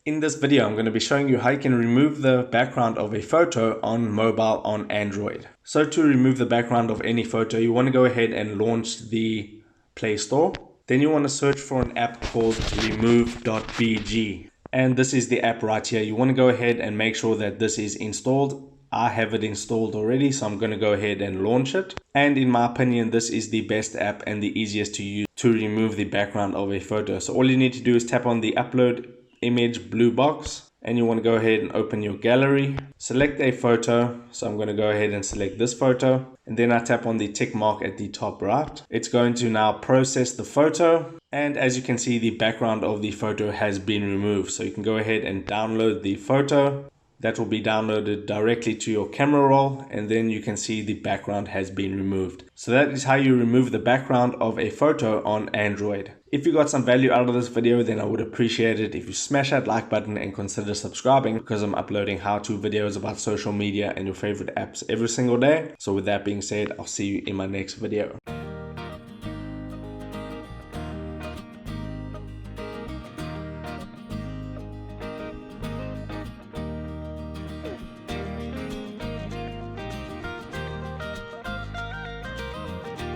In this video, I'm going to be showing you how you can remove the background of a photo on mobile on Android. So to remove the background of any photo, you want to go ahead and launch the Play Store. Then you want to search for an app called remove.bg. And this is the app right here. You want to go ahead and make sure that this is installed. I have it installed already, so I'm going to go ahead and launch it. And in my opinion, this is the best app and the easiest to use to remove the background of a photo. So all you need to do is tap on the upload image blue box, and you want to go ahead and open your gallery, select a photo. So I'm going to go ahead and select this photo, and then I tap on the tick mark at the top right. It's going to now process the photo, and as you can see, the background of the photo has been removed. So you can go ahead and download the photo. That will be downloaded directly to your camera roll, and then you can see the background has been removed. So that is how you remove the background of a photo on Android. If you got some value out of this video, then I would appreciate it if you smash that like button and consider subscribing, because I'm uploading how-to videos about social media and your favorite apps every single day. So with that being said, I'll see you in my next video.